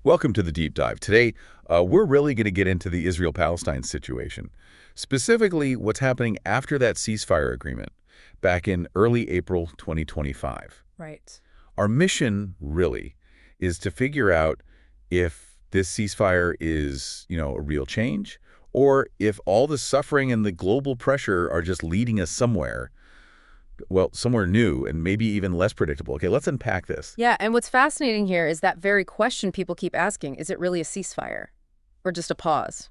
Welcome to the Deep Dive. Today, we're really going to get into the Israel-Palestine situation, specifically what's happening after that ceasefire agreement back in early April 2025. Right. Our mission, really, is to figure out if this ceasefire is, a real change, or if all the suffering and the global pressure are just leading us somewhere, well, somewhere new and maybe even less predictable. Okay, let's unpack this. Yeah, and what's fascinating here is that very question people keep asking, is it really a ceasefire? Or just a pause?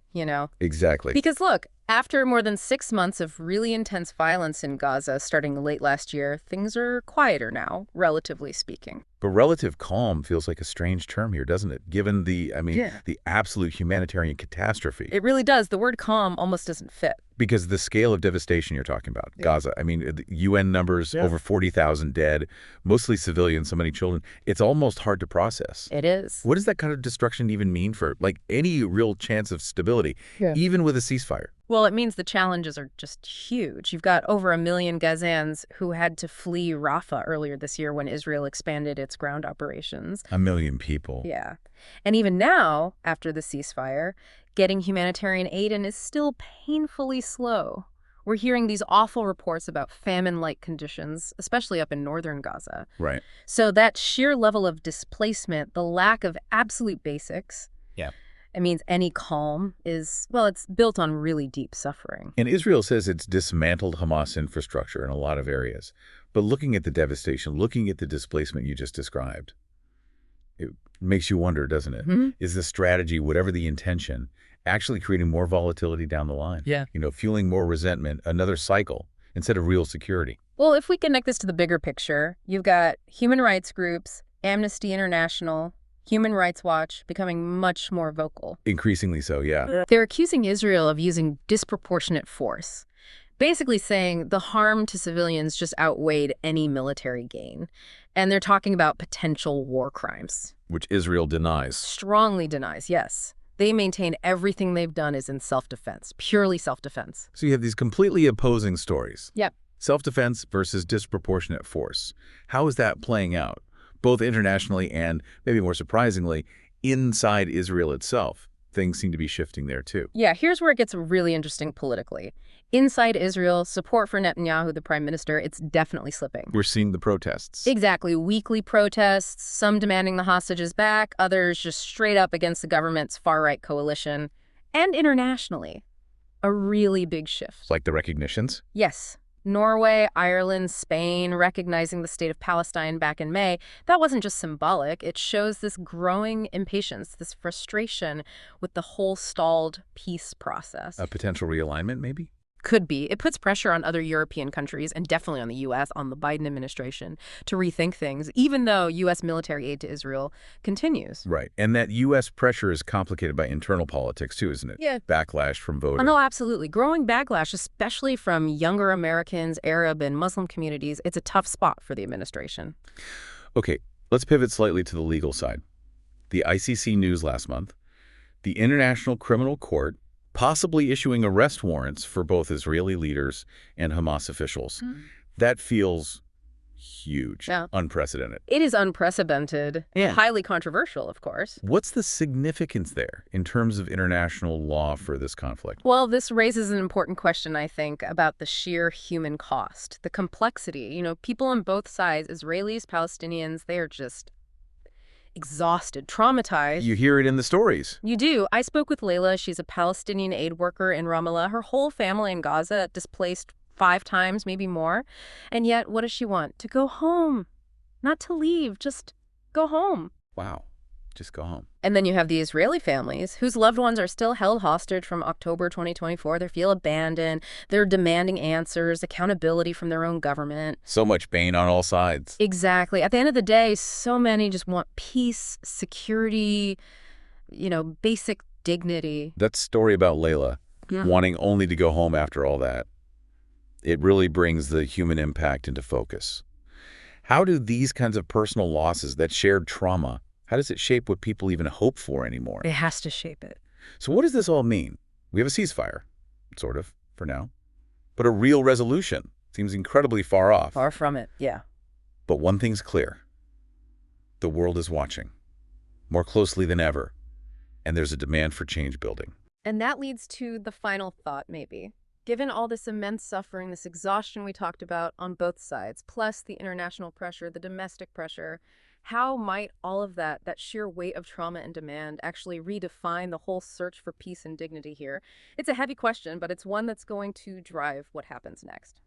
Exactly. Because look, after more than 6 months of really intense violence in Gaza starting late last year, things are quieter now, relatively speaking. But relative calm feels like a strange term here, doesn't it? Given the absolute humanitarian catastrophe. It really does. The word calm almost doesn't fit. Because the scale of devastation you're talking about, Gaza, the UN numbers, over 40,000 dead, mostly civilians, so many children, it's almost hard to process. It is. What does that kind of destruction even mean for, any real chance of stability, even with a ceasefire? Well, it means the challenges are just huge. You've got over 1 million Gazans who had to flee Rafah earlier this year when Israel expanded its ground operations. 1 million people. Yeah. And even now, after the ceasefire, getting humanitarian aid in is still painfully slow. We're hearing these awful reports about famine-like conditions, especially up in northern Gaza. Right. So that sheer level of displacement, the lack of absolute basics, it means any calm is, well, it's built on really deep suffering. And Israel says it's dismantled Hamas infrastructure in a lot of areas. But looking at the devastation, looking at the displacement you just described, it makes you wonder, doesn't it? Mm-hmm. Is the strategy, whatever the intention, actually creating more volatility down the line? Yeah. Fueling more resentment, another cycle, instead of real security. Well, if we connect this to the bigger picture, you've got human rights groups, Amnesty International, Human Rights Watch becoming much more vocal. Increasingly so, yeah. They're accusing Israel of using disproportionate force, basically saying the harm to civilians just outweighed any military gain. And they're talking about potential war crimes. Which Israel denies. Strongly denies, yes. They maintain everything they've done is in self-defense, purely self-defense. So you have these completely opposing stories. Yep. Self-defense versus disproportionate force. How is that playing out, both internationally and, maybe more surprisingly, inside Israel itself? Things seem to be shifting there, too. Yeah, here's where it gets really interesting politically. Inside Israel, support for Netanyahu, the prime minister, it's definitely slipping. We're seeing the protests. Exactly. Weekly protests, some demanding the hostages back, others just straight up against the government's far-right coalition. And internationally, a really big shift. Like the recognitions? Yes. Norway, Ireland, Spain, recognizing the state of Palestine back in May, that wasn't just symbolic. It shows this growing impatience, this frustration with the whole stalled peace process. A potential realignment, maybe? Could be. It puts pressure on other European countries and definitely on the U.S., on the Biden administration, to rethink things, even though U.S. military aid to Israel continues. Right. And that U.S. pressure is complicated by internal politics, too, isn't it? Yeah. Backlash from voters. Oh, no, absolutely. Growing backlash, especially from younger Americans, Arab, and Muslim communities, it's a tough spot for the administration. Okay, let's pivot slightly to the legal side. The ICC news last month, the International Criminal Court possibly issuing arrest warrants for both Israeli leaders and Hamas officials. That feels huge, unprecedented. It is unprecedented, highly controversial, of course. What's the significance there in terms of international law for this conflict? Well, this raises an important question, I think, about the sheer human cost, the complexity. People on both sides, Israelis, Palestinians, they are just exhausted, traumatized. You hear it in the stories. You do. I spoke with Layla. She's a Palestinian aid worker in Ramallah. Her whole family in Gaza displaced 5 times, maybe more. And yet, what does she want? To go home. Not to leave, just go home. Wow. Just go home. And then you have the Israeli families whose loved ones are still held hostage from October 2024. They feel abandoned. They're demanding answers, accountability from their own government. So much pain on all sides. Exactly. At the end of the day, so many just want peace, security, basic dignity. That story about Layla wanting only to go home after all that, it really brings the human impact into focus. How do these kinds of personal losses, that shared trauma, how does it shape what people even hope for anymore? It has to shape it. So what does this all mean? We have a ceasefire, sort of, for now. But a real resolution seems incredibly far off. Far from it, yeah. But one thing's clear. The world is watching. more closely than ever, and there's a demand for change building. And that leads to the final thought, maybe. Given all this immense suffering, this exhaustion we talked about on both sides, plus the international pressure, the domestic pressure, how might all of that sheer weight of trauma and demand, actually redefine the whole search for peace and dignity here? It's a heavy question, but it's one that's going to drive what happens next.